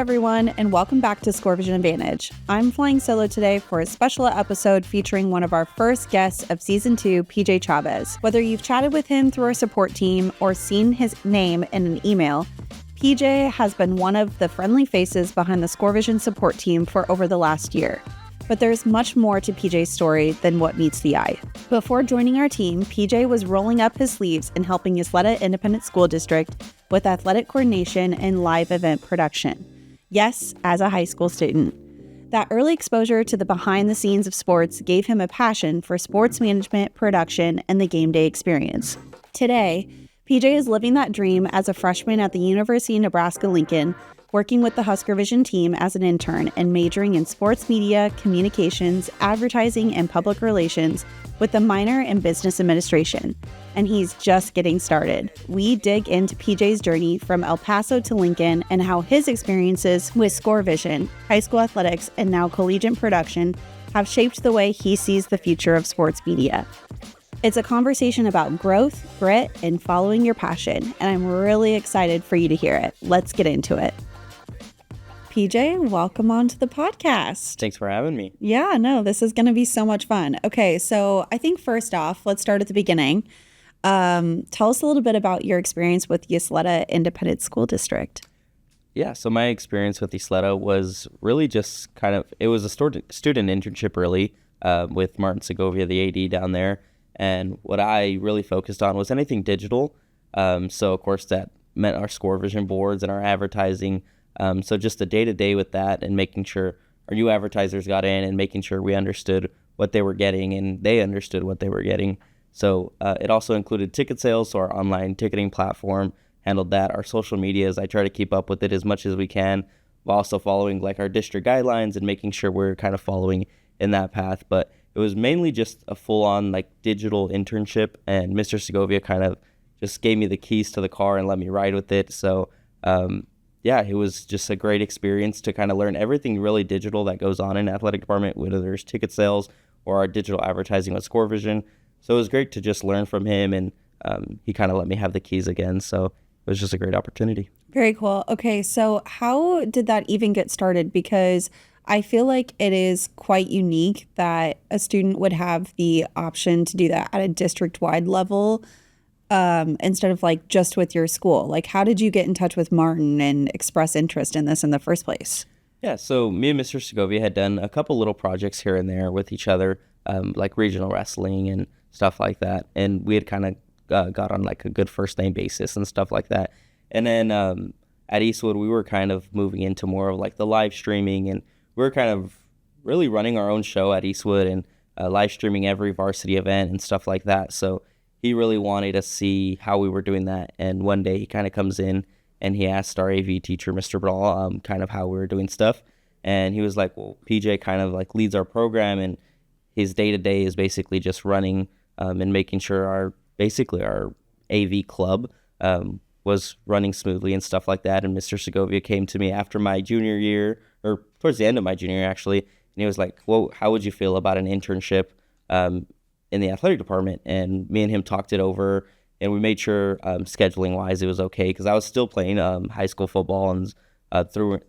everyone, and welcome back to ScoreVision Advantage. I'm flying solo today for a special episode featuring one of our first guests of Season 2, PJ Chavez. Whether you've chatted with him through our support team or seen his name in an email, PJ has been one of the friendly faces behind the ScoreVision support team for over the last year. But there's much more to PJ's story than what meets the eye. Before joining our team, PJ was rolling up his sleeves and helping Ysleta Independent School District with athletic coordination and live event production. Yes, as a high school student. That early exposure to the behind the scenes of sports gave him a passion for sports management, production, and the game day experience. Today, PJ is living that dream as a freshman at the University of Nebraska-Lincoln, working with the ScoreVision team as an intern and majoring in sports media, communications, advertising, and public relations with a minor in business administration. And he's just getting started. We dig into PJ's journey from El Paso to Lincoln and how his experiences with ScoreVision, high school athletics, and now collegiate production have shaped the way he sees the future of sports media. It's a conversation about growth, grit, and following your passion, and I'm really excited for you to hear it. Let's get into it. PJ, welcome onto the podcast. Thanks for having me. Yeah, no, this is going to be so much fun. Okay, so I think first off, let's start at the beginning. Tell us a little bit about your experience with Ysleta Independent School District. Yeah, so my experience with Ysleta was really just it was a student internship really with Martin Segovia, the AD down there. And what I really focused on was anything digital. So of course that meant our ScoreVision boards and our advertising. So just the day-to-day with that and making sure our new advertisers got in and making sure we understood what they were getting and they understood what they were getting. So it also included ticket sales, so our online ticketing platform handled that. Our social medias, I try to keep up with it as much as we can, while also following like our district guidelines and making sure we're kind of following in that path. But it was mainly just a full-on like digital internship, and Mr. Segovia kind of just gave me the keys to the car and let me ride with it. So yeah, it was just a great experience to kind of learn everything really digital that goes on in athletic department, whether there's ticket sales or our digital advertising with ScoreVision. So it was great to just learn from him, and he kind of let me have the keys again. So it was just a great opportunity. Very cool. Okay, so how did that even get started? Because I feel like it is quite unique that a student would have the option to do that at a district-wide level instead of like just with your school. Like, how did you get in touch with Martin and express interest in this in the first place? Yeah, so me and Mr. Segovia had done a couple little projects here and there with each other, like regional wrestling and stuff like that. And we had kind of got on like a good first name basis and stuff like that. And then at Eastwood, we were kind of moving into more of like the live streaming, and we were kind of really running our own show at Eastwood and live streaming every varsity event and stuff like that. So he really wanted to see how we were doing that. And one day he kind of comes in and he asked our AV teacher, Mr. Brawl, kind of how we were doing stuff. And he was like, well, PJ kind of like leads our program, and his day-to-day is basically just running and making sure our AV club was running smoothly and stuff like that. And Mr. Segovia came to me after my junior year, or towards the end of my junior year actually, and he was like, well, how would you feel about an internship in the athletic department? And me and him talked it over, and we made sure scheduling wise it was okay, because I was still playing high school football and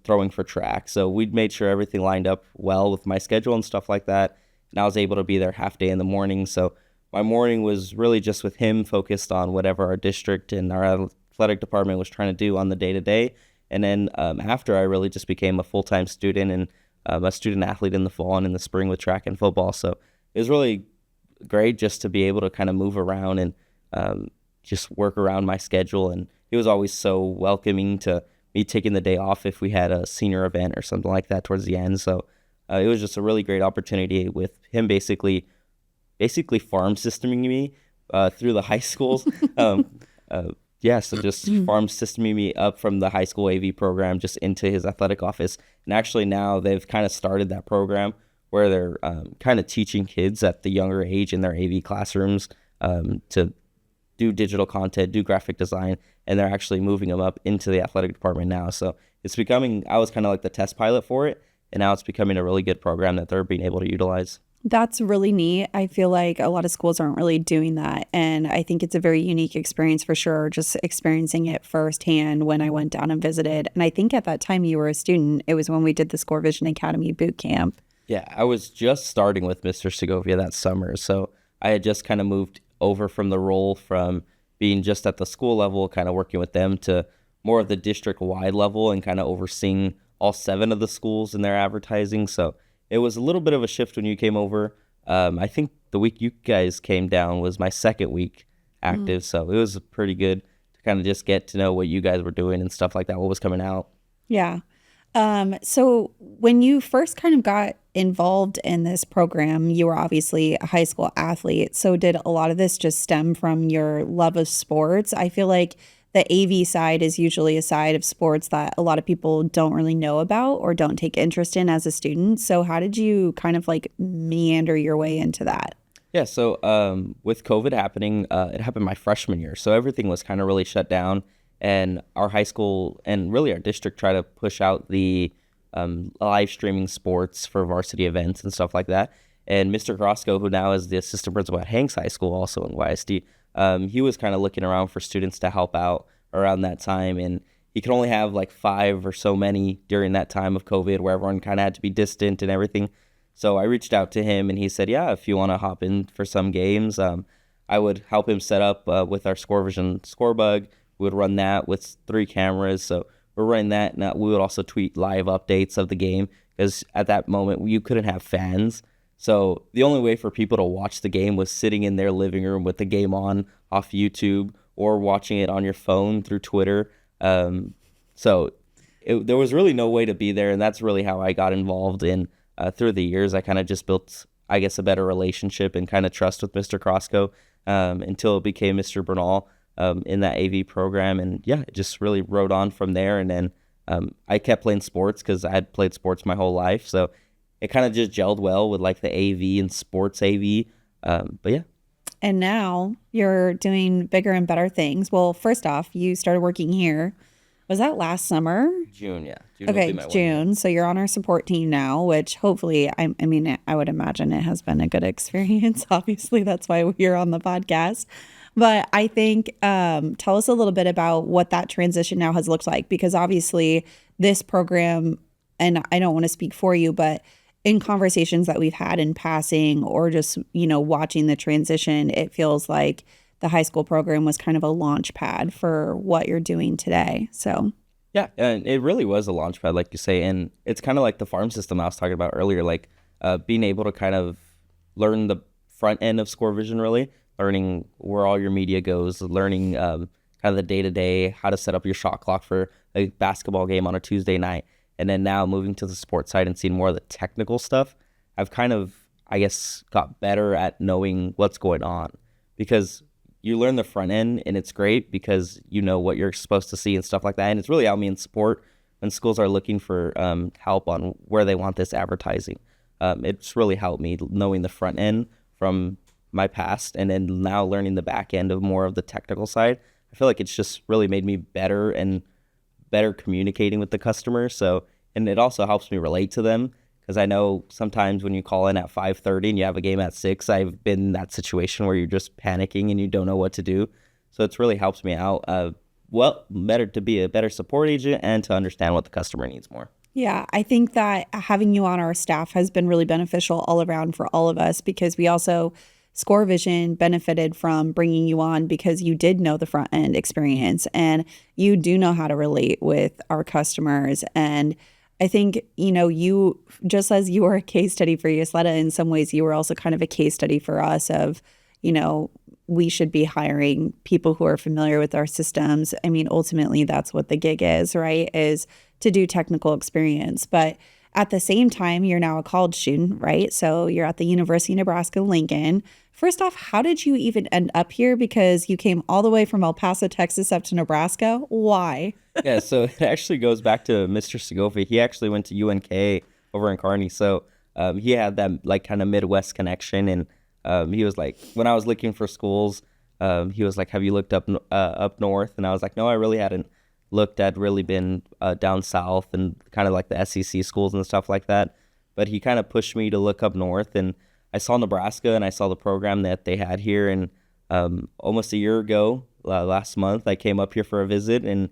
throwing for track. So we'd made sure everything lined up well with my schedule and stuff like that. And I was able to be there half day in the morning. So my morning was really just with him, focused on whatever our district and our athletic department was trying to do on the day-to-day. And then after, I really just became a full-time student and a student athlete in the fall and in the spring with track and football. So it was really great just to be able to kind of move around and just work around my schedule. And he was always so welcoming to me taking the day off if we had a senior event or something like that towards the end. So it was just a really great opportunity with him basically farm systeming me through the high schools. So just farm systeming me up from the high school AV program just into his athletic office. And actually now they've kind of started that program where they're kind of teaching kids at the younger age in their AV classrooms to do digital content, do graphic design, and they're actually moving them up into the athletic department now. So it's becoming, I was kind of like the test pilot for it, and now it's becoming a really good program that they're being able to utilize. That's really neat. I feel like a lot of schools aren't really doing that. And I think it's a very unique experience for sure, just experiencing it firsthand when I went down and visited. And I think at that time you were a student. It was when we did the ScoreVision Academy boot camp. Yeah, I was just starting with Mr. Segovia that summer, so I had just kind of moved over from the role from being just at the school level, kind of working with them, to more of the district-wide level and kind of overseeing all 7 of the schools in their advertising. So it was a little bit of a shift when you came over. I think the week you guys came down was my second week active, so it was pretty good to kind of just get to know what you guys were doing and stuff like that, what was coming out. Yeah. So when you first kind of got involved in this program, you were obviously a high school athlete. So did a lot of this just stem from your love of sports? I feel like the AV side is usually a side of sports that a lot of people don't really know about or don't take interest in as a student. So how did you kind of like meander your way into that? Yeah, so with COVID happening, it happened my freshman year. So everything was kind of really shut down. And our high school and really our district try to push out the live streaming sports for varsity events and stuff like that. And Mr. Grosco, who now is the assistant principal at Hanks High School, also in YSD, he was kind of looking around for students to help out around that time. And he could only have like 5 or so many during that time of COVID where everyone kind of had to be distant and everything. So I reached out to him and he said, yeah, if you want to hop in for some games, I would help him set up with our ScoreVision score bug. We would run that with 3 cameras. So we're running that. And we would also tweet live updates of the game because at that moment you couldn't have fans. So the only way for people to watch the game was sitting in their living room with the game on off YouTube or watching it on your phone through Twitter. So there was really no way to be there. And that's really how I got involved in through the years. I kind of just built, I guess, a better relationship and kind of trust with Mr. Crosco until it became Mr. Bernal. In that AV program, and yeah, it just really rode on from there. And then I kept playing sports because I had played sports my whole life, so it kind of just gelled well with like the AV and sports AV. But yeah. And now you're doing bigger and better things. Well, first off, you started working here. Was that last summer? June, yeah. June okay, June. So you're on our support team now, which hopefully, I mean, I would imagine it has been a good experience. Obviously, that's why we're on the podcast. But I think tell us a little bit about what that transition now has looked like, because obviously this program, and I don't want to speak for you, but in conversations that we've had in passing or just, watching the transition, it feels like the high school program was kind of a launch pad for what you're doing today. So yeah, and it really was a launch pad, like you say. And it's kind of like the farm system I was talking about earlier, like being able to kind of learn the front end of ScoreVision, really learning where all your media goes, learning kind of the day-to-day, how to set up your shot clock for a basketball game on a Tuesday night. And then now moving to the sports side and seeing more of the technical stuff, I've kind of, I guess, got better at knowing what's going on, because you learn the front end and it's great because you know what you're supposed to see and stuff like that. And it's really helped me in support when schools are looking for help on where they want this advertising. It's really helped me knowing the front end from my past and then now learning the back end of more of the technical side. I feel like it's just really made me better and better communicating with the customer. So, and it also helps me relate to them, because I know sometimes when you call in at 5:30 and you have a game at 6, I've been in that situation where you're just panicking and you don't know what to do. So it's really helps me out. Better to be a better support agent and to understand what the customer needs more. Yeah, I think that having you on our staff has been really beneficial all around for all of us, because we also ScoreVision benefited from bringing you on because you did know the front end experience and you do know how to relate with our customers. And I think, you, just as you were a case study for Ysleta, in some ways you were also kind of a case study for us of, we should be hiring people who are familiar with our systems. I mean, ultimately that's what the gig is, right? Is to do technical experience. But at the same time, you're now a college student, right? So you're at the University of Nebraska-Lincoln. First off, how did you even end up here? Because you came all the way from El Paso, Texas up to Nebraska. Why? Yeah, so it actually goes back to Mr. Segovia. He actually went to UNK over in Kearney. So he had that like kind of Midwest connection. And he was like, when I was looking for schools, he was like, have you looked up north? And I was like, no, I really hadn't looked at, really been down south and kind of like the SEC schools and stuff like that. But he kind of pushed me to look up north. And I saw Nebraska and I saw the program that they had here. And almost a year ago, last month, I came up here for a visit, and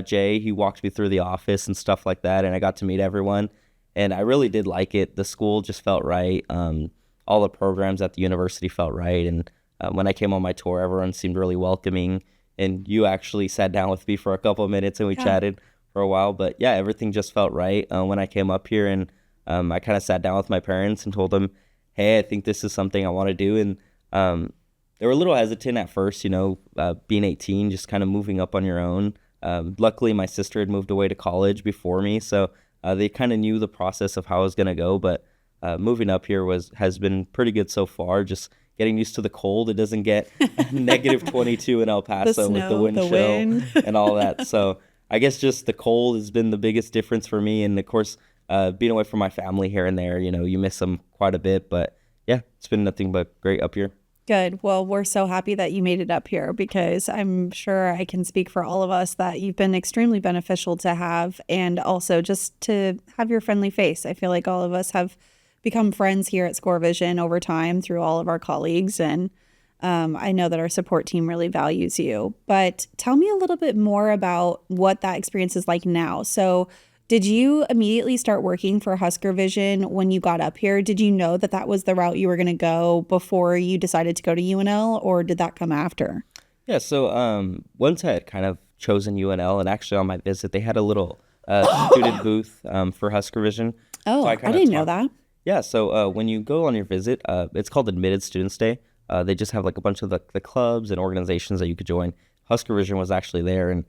Jay, he walked me through the office and stuff like that, and I got to meet everyone. And I really did like it. The school just felt right. All the programs at the university felt right. And when I came on my tour, everyone seemed really welcoming. And you actually sat down with me for a couple of minutes and we chatted for a while. But yeah, everything just felt right when I came up here. And I kind of sat down with my parents and told them, hey, I think this is something I want to do. And they were a little hesitant at first, being 18, just kind of moving up on your own. Luckily, my sister had moved away to college before me, so they kind of knew the process of how I was going to go. But moving up here has been pretty good so far, just getting used to the cold. It doesn't get negative 22 in El Paso with the wind chill and all that. So I guess just the cold has been the biggest difference for me. And of course, being away from my family here and there, you miss them quite a bit. But yeah, it's been nothing but great up here. Good. Well, we're so happy that you made it up here, because I'm sure I can speak for all of us that you've been extremely beneficial to have, and also just to have your friendly face. I feel like all of us have become friends here at ScoreVision over time through all of our colleagues, and I know that our support team really values you. But tell me a little bit more about what that experience is like now. So did you immediately start working for ScoreVision when you got up here? Did you know that was the route you were going to go before you decided to go to UNL, or did that come after? Yeah, so once I had kind of chosen UNL, and actually on my visit, they had a little student booth for ScoreVision. Oh, so I didn't know that. Yeah, so when you go on your visit, it's called Admitted Students Day. They just have like a bunch of the clubs and organizations that you could join. ScoreVision was actually there, and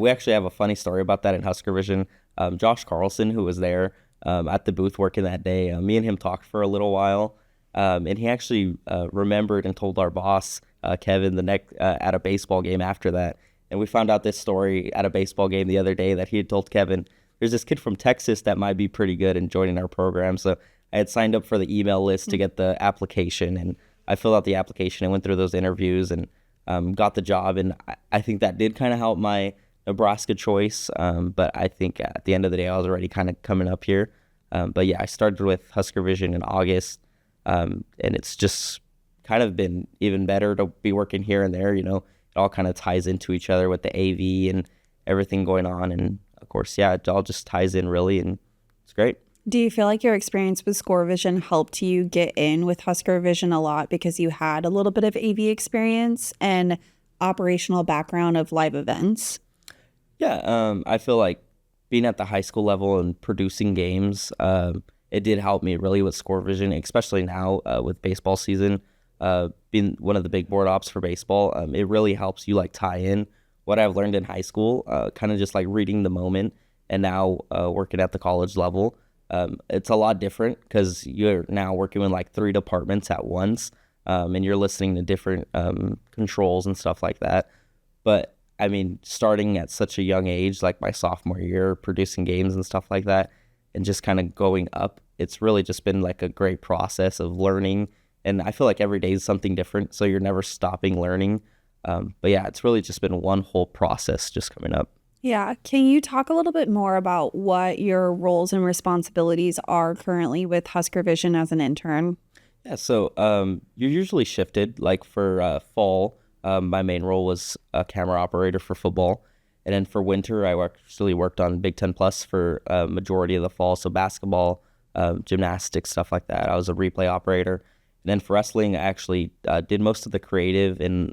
we actually have a funny story about that in ScoreVision. Josh Carlson, who was there at the booth working that day, me and him talked for a little while, and he actually remembered and told our boss, Kevin, at a baseball game after that. And we found out this story at a baseball game the other day that he had told Kevin, there's this kid from Texas that might be pretty good in joining our program. So I had signed up for the email list to get the application, and I filled out the application and went through those interviews and got the job. And I think that did kind of help my Nebraska choice, but I think at the end of the day, I was already kind of coming up here. But yeah, I started with ScoreVision in August, and it's just kind of been even better to be working here and there. It all kind of ties into each other with the AV and everything going on. And of course, yeah, it all just ties in really, and it's great. Do you feel like your experience with ScoreVision helped you get in with ScoreVision a lot because you had a little bit of AV experience and operational background of live events? Yeah, I feel like being at the high school level and producing games, it did help me really with ScoreVision, especially now with baseball season. Being one of the big board ops for baseball, it really helps you tie in what I've learned in high school, kind of just reading the moment, and now working at the college level. It's a lot different because you're now working with 3 departments at once, and you're listening to different controls and stuff like that. But I mean, starting at such a young age, like my sophomore year, producing games and stuff like that, and just kind of going up, it's really just been a great process of learning. And I feel like every day is something different, so you're never stopping learning. But yeah, it's really just been one whole process just coming up. Yeah. Can you talk a little bit more about what your roles and responsibilities are currently with ScoreVision as an intern? Yeah, so you're usually shifted. For fall, my main role was a camera operator for football. And then for winter, I actually worked on Big Ten Plus for a majority of the fall. So basketball, gymnastics, stuff like that. I was a replay operator. And then for wrestling, I actually did most of the creative and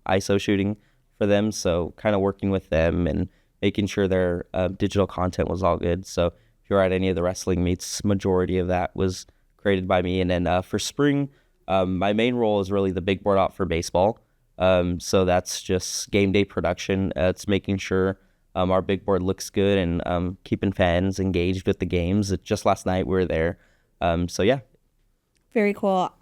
ISO shooting for them. So kind of working with them and making sure their digital content was all good. So if you're at any of the wrestling meets, majority of that was created by me. And then for spring, my main role is really the big board op for baseball. So that's just game day production. It's making sure our big board looks good and keeping fans engaged with the games. Just last night we were there. So yeah. Very cool.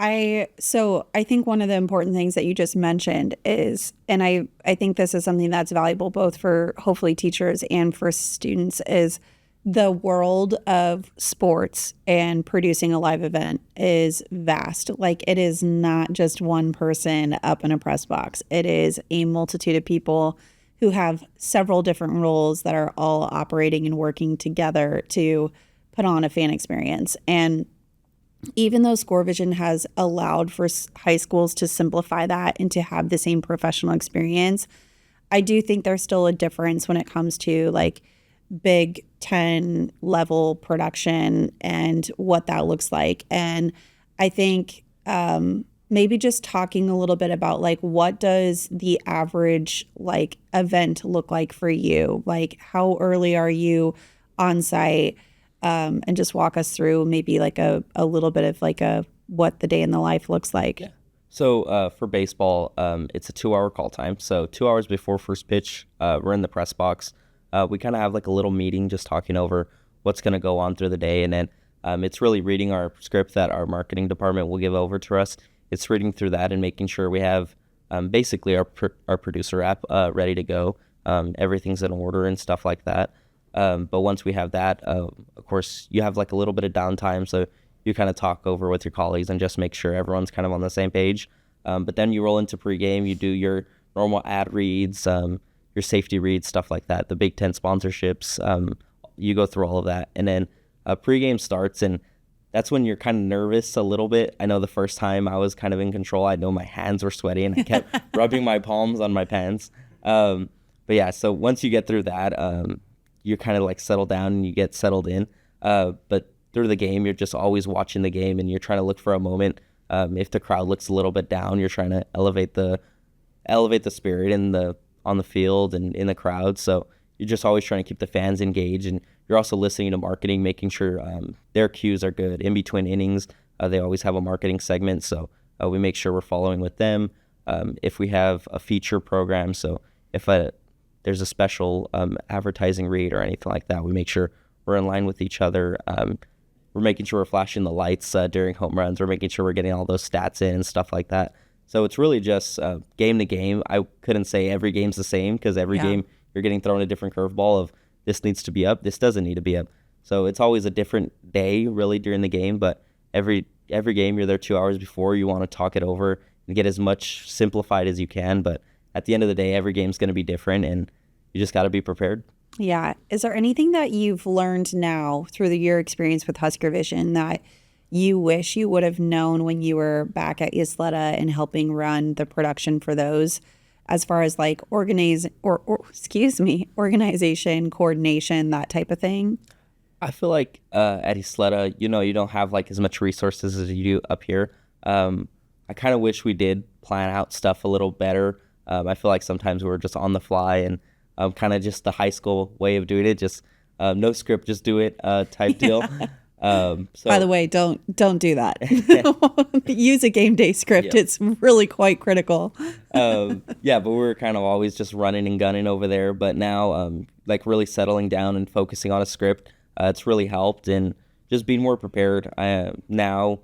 So I think one of the important things that you just mentioned is, and I think this is something that's valuable both for hopefully teachers and for students, is the world of sports and producing a live event is vast. It is not just one person up in a press box. It is a multitude of people who have several different roles that are all operating and working together to put on a fan experience. And even though ScoreVision has allowed for high schools to simplify that and to have the same professional experience, I do think there's still a difference when it comes to like Big Ten level production and what that looks like. And I think maybe just talking a little bit about like what does the average like event look like for you? Like how early are you on site? And just walk us through maybe like a little bit of like what the day in the life looks like. Yeah. So for baseball, it's a 2-hour call time. So 2 hours before first pitch, we're in the press box. We kind of have like a little meeting just talking over what's going to go on through the day. And then it's really reading our script that our marketing department will give over to us. It's reading through that and making sure we have basically our producer app ready to go. Everything's in order and stuff like that. But once we have that, of course, you have like a little bit of downtime. So you kind of talk over with your colleagues and just make sure everyone's kind of on the same page. But then you roll into pregame, you do your normal ad reads, your safety reads, stuff like that, the Big Ten sponsorships. You go through all of that. And then pregame starts, and that's when you're kind of nervous a little bit. I know the first time I was kind of in control, I know my hands were sweaty and I kept rubbing my palms on my pants. But yeah, so once you get through that, you kind of like settle down and you get settled in. But through the game, you're just always watching the game and you're trying to look for a moment. If the crowd looks a little bit down, you're trying to elevate the spirit on the field and in the crowd. So you're just always trying to keep the fans engaged, and you're also listening to marketing, making sure their cues are good. In between innings, they always have a marketing segment, so we make sure we're following with them. If we have a feature program, so if there's a special advertising read or anything like that, we make sure we're in line with each other. We're making sure we're flashing the lights during home runs. We're making sure we're getting all those stats in and stuff like that. So it's really just game to game. I couldn't say every game's the same because every game you're getting thrown a different curveball of this needs to be up, this doesn't need to be up. So it's always a different day really during the game, but every game you're there 2 hours before, you want to talk it over and get as much simplified as you can. But at the end of the day, every game's going to be different and you just got to be prepared. Yeah. Is there anything that you've learned now through your experience with ScoreVision that you wish you would have known when you were back at Ysleta and helping run the production for those, as far as like organization, coordination, that type of thing? I feel like at Ysleta, you don't have like as much resources as you do up here. I kind of wish we did plan out stuff a little better. I feel like sometimes we're just on the fly and kind of just the high school way of doing it, just no script, just do it type deal. So, by the way, don't do that. Use a game day script. It's really quite critical. Yeah, but we're kind of always just running and gunning over there. But now, like really settling down and focusing on a script, it's really helped, and just being more prepared. Now,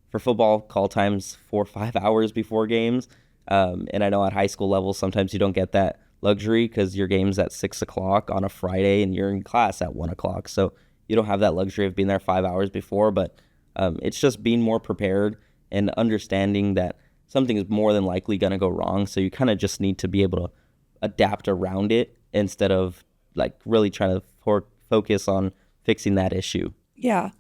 for football, call times 4 or 5 hours before games. And I know at high school level, sometimes you don't get that luxury because your game's at 6 o'clock on a Friday and you're in class at 1 o'clock. So you don't have that luxury of being there 5 hours before, but it's just being more prepared and understanding that something is more than likely going to go wrong. So you kind of just need to be able to adapt around it instead of like really trying to focus on fixing that issue. Yeah.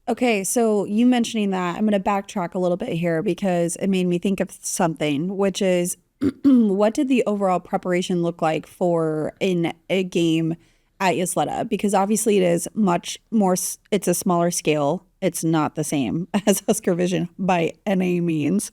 Okay, so you mentioning that, I'm going to backtrack a little bit here because it made me think of something, which is what did the overall preparation look like for in a game at Ysleta? Because obviously it is much more, it's a smaller scale. It's not the same as ScoreVision by any means.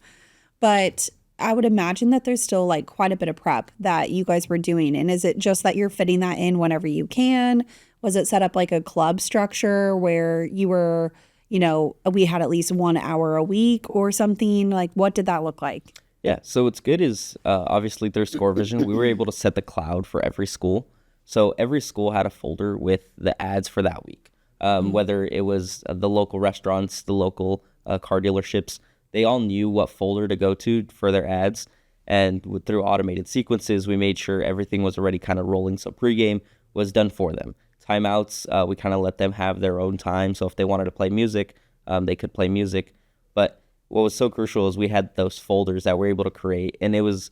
But I would imagine that there's still like quite a bit of prep that you guys were doing. And is it just that you're fitting that in whenever you can? Was it set up like a club structure where you were, we had at least 1 hour a week or something? Like, what did that look like? Yeah, so what's good is obviously through ScoreVision, we were able to set the cloud for every school. So every school had a folder with the ads for that week, whether it was the local restaurants, the local car dealerships. They all knew what folder to go to for their ads. And through automated sequences, we made sure everything was already kind of rolling. So pregame was done for them. Timeouts, we kind of let them have their own time. So if they wanted to play music, they could play music. But what was so crucial is we had those folders that we're able to create. And it was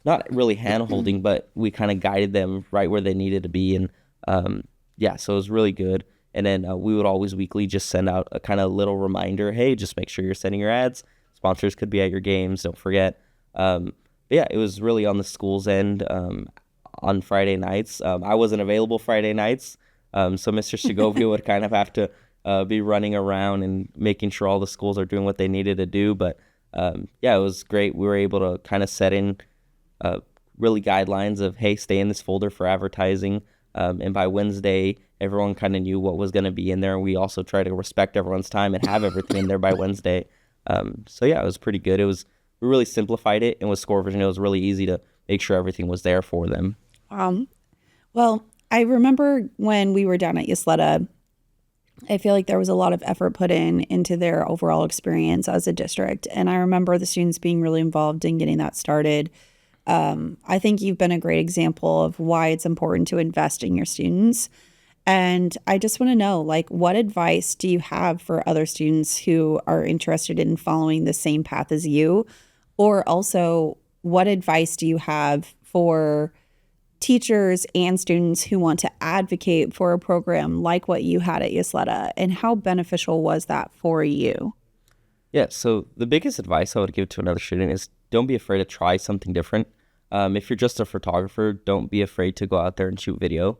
not really hand-holding, but we kind of guided them right where they needed to be. And so it was really good. And then we would always weekly just send out a kind of little reminder, hey, just make sure you're sending your ads. Sponsors could be at your games, don't forget. But yeah, it was really on the school's end on Friday nights. I wasn't available Friday nights, so Mr. Segovia would kind of have to be running around and making sure all the schools are doing what they needed to do. But yeah, it was great. We were able to kind of set in really guidelines of, hey, stay in this folder for advertising. And by Wednesday, everyone kind of knew what was going to be in there. We also try to respect everyone's time and have everything in there by Wednesday. So yeah, it was pretty good. We really simplified it, and with ScoreVision, it was really easy to make sure everything was there for them. Well, I remember when we were down at Ysleta, I feel like there was a lot of effort put into their overall experience as a district. And I remember the students being really involved in getting that started. I think you've been a great example of why it's important to invest in your students. And I just want to know, like, what advice do you have for other students who are interested in following the same path as you? Or also, what advice do you have for teachers and students who want to advocate for a program like what you had at Ysleta? And how beneficial was that for you? Yeah, so the biggest advice I would give to another student is don't be afraid to try something different. If you're just a photographer, don't be afraid to go out there and shoot video.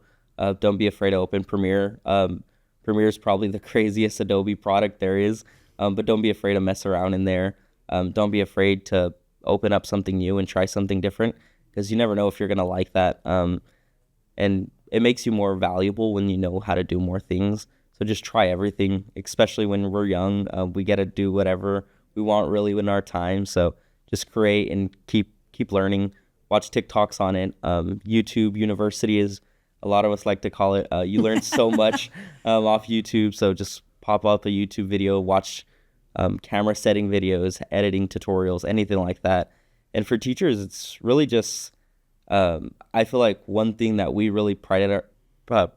Don't be afraid to open Premiere. Premiere is probably the craziest Adobe product there is, but don't be afraid to mess around in there. Don't be afraid to open up something new and try something different, because you never know if you're going to like that. And it makes you more valuable when you know how to do more things. So just try everything, especially when we're young. We get to do whatever we want really in our time. So just create and keep learning. Watch TikToks on it. YouTube University is, a lot of us like to call it. You learn so much off YouTube. So just pop up a YouTube video, watch camera setting videos, editing tutorials, anything like that. And for teachers, it's really just, I feel like one thing that we really prided ourselves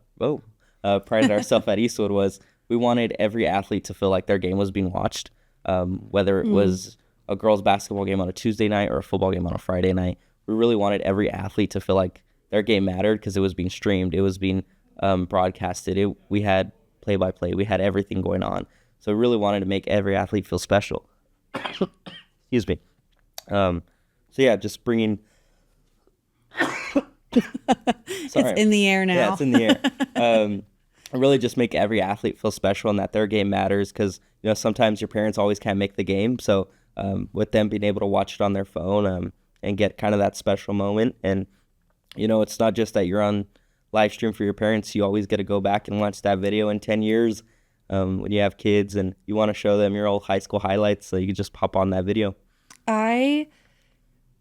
at Eastwood was we wanted every athlete to feel like their game was being watched, whether it was a girls' basketball game on a Tuesday night or a football game on a Friday night. We really wanted every athlete to feel like their game mattered because it was being streamed. It was being broadcasted. We had play-by-play. We had everything going on. So we really wanted to make every athlete feel special. Excuse me. So yeah, just bringing... Sorry. It's in the air now. Yeah, it's in the air. Really just make every athlete feel special and that their game matters, because sometimes your parents always can't make the game. So with them being able to watch it on their phone and get kind of that special moment. And, it's not just that you're on live stream for your parents. You always get to go back and watch that video in 10 years when you have kids and you want to show them your old high school highlights. So you can just pop on that video. I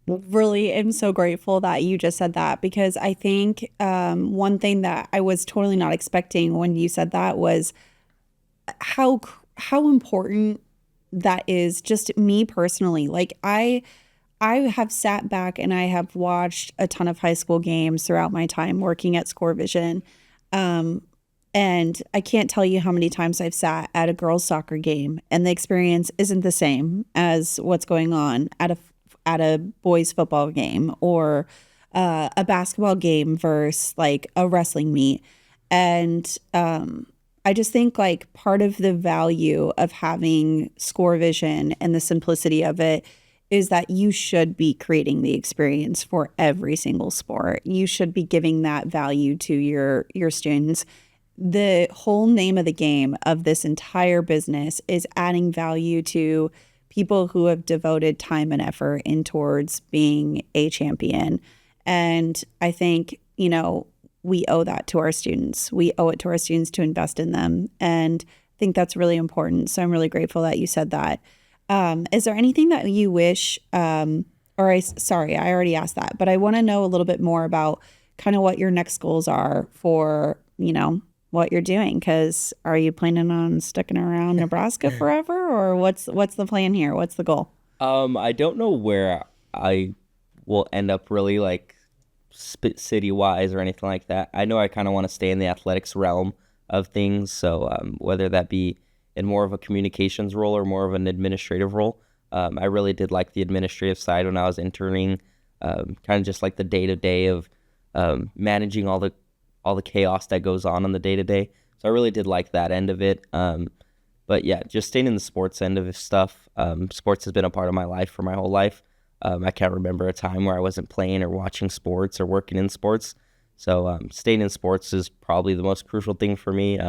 really am so grateful that you just said that, because I think one thing that I was totally not expecting when you said that was how important that is just me personally. Like I have sat back and I have watched a ton of high school games throughout my time working at ScoreVision. And I can't tell you how many times I've sat at a girls' soccer game and the experience isn't the same as what's going on at a boys' football game or a basketball game versus like a wrestling meet. And I just think like part of the value of having ScoreVision and the simplicity of it is that you should be creating the experience for every single sport. You should be giving that value to your students. The whole name of the game of this entire business is adding value to people who have devoted time and effort in towards being a champion. And I think, we owe that to our students. We owe it to our students to invest in them. And I think that's really important. So I'm really grateful that you said that. Is there anything that you wish, I already asked that, but I want to know a little bit more about kind of what your next goals are for, what you're doing. Because are you planning on sticking around Nebraska forever, or what's the plan here? What's the goal? I don't know where I will end up really, like city wise or anything like that. I know I kind of want to stay in the athletics realm of things. So whether that be in more of a communications role or more of an administrative role. I really did like the administrative side when I was interning, kind of just like the day-to-day of managing all the chaos that goes on the day-to-day. So So I really did like that end of it. But yeah, just staying in the sports end of stuff. Sports has been a part of my life for my whole life. I can't remember a time where I wasn't playing or watching sports or working in sports. So staying in sports is probably the most crucial thing for me.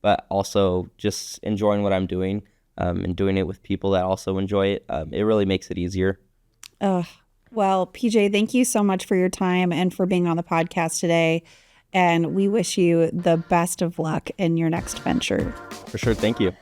But also just enjoying what I'm doing and doing it with people that also enjoy it. It really makes it easier. Well, PJ, thank you so much for your time and for being on the podcast today. And we wish you the best of luck in your next venture. For sure. Thank you.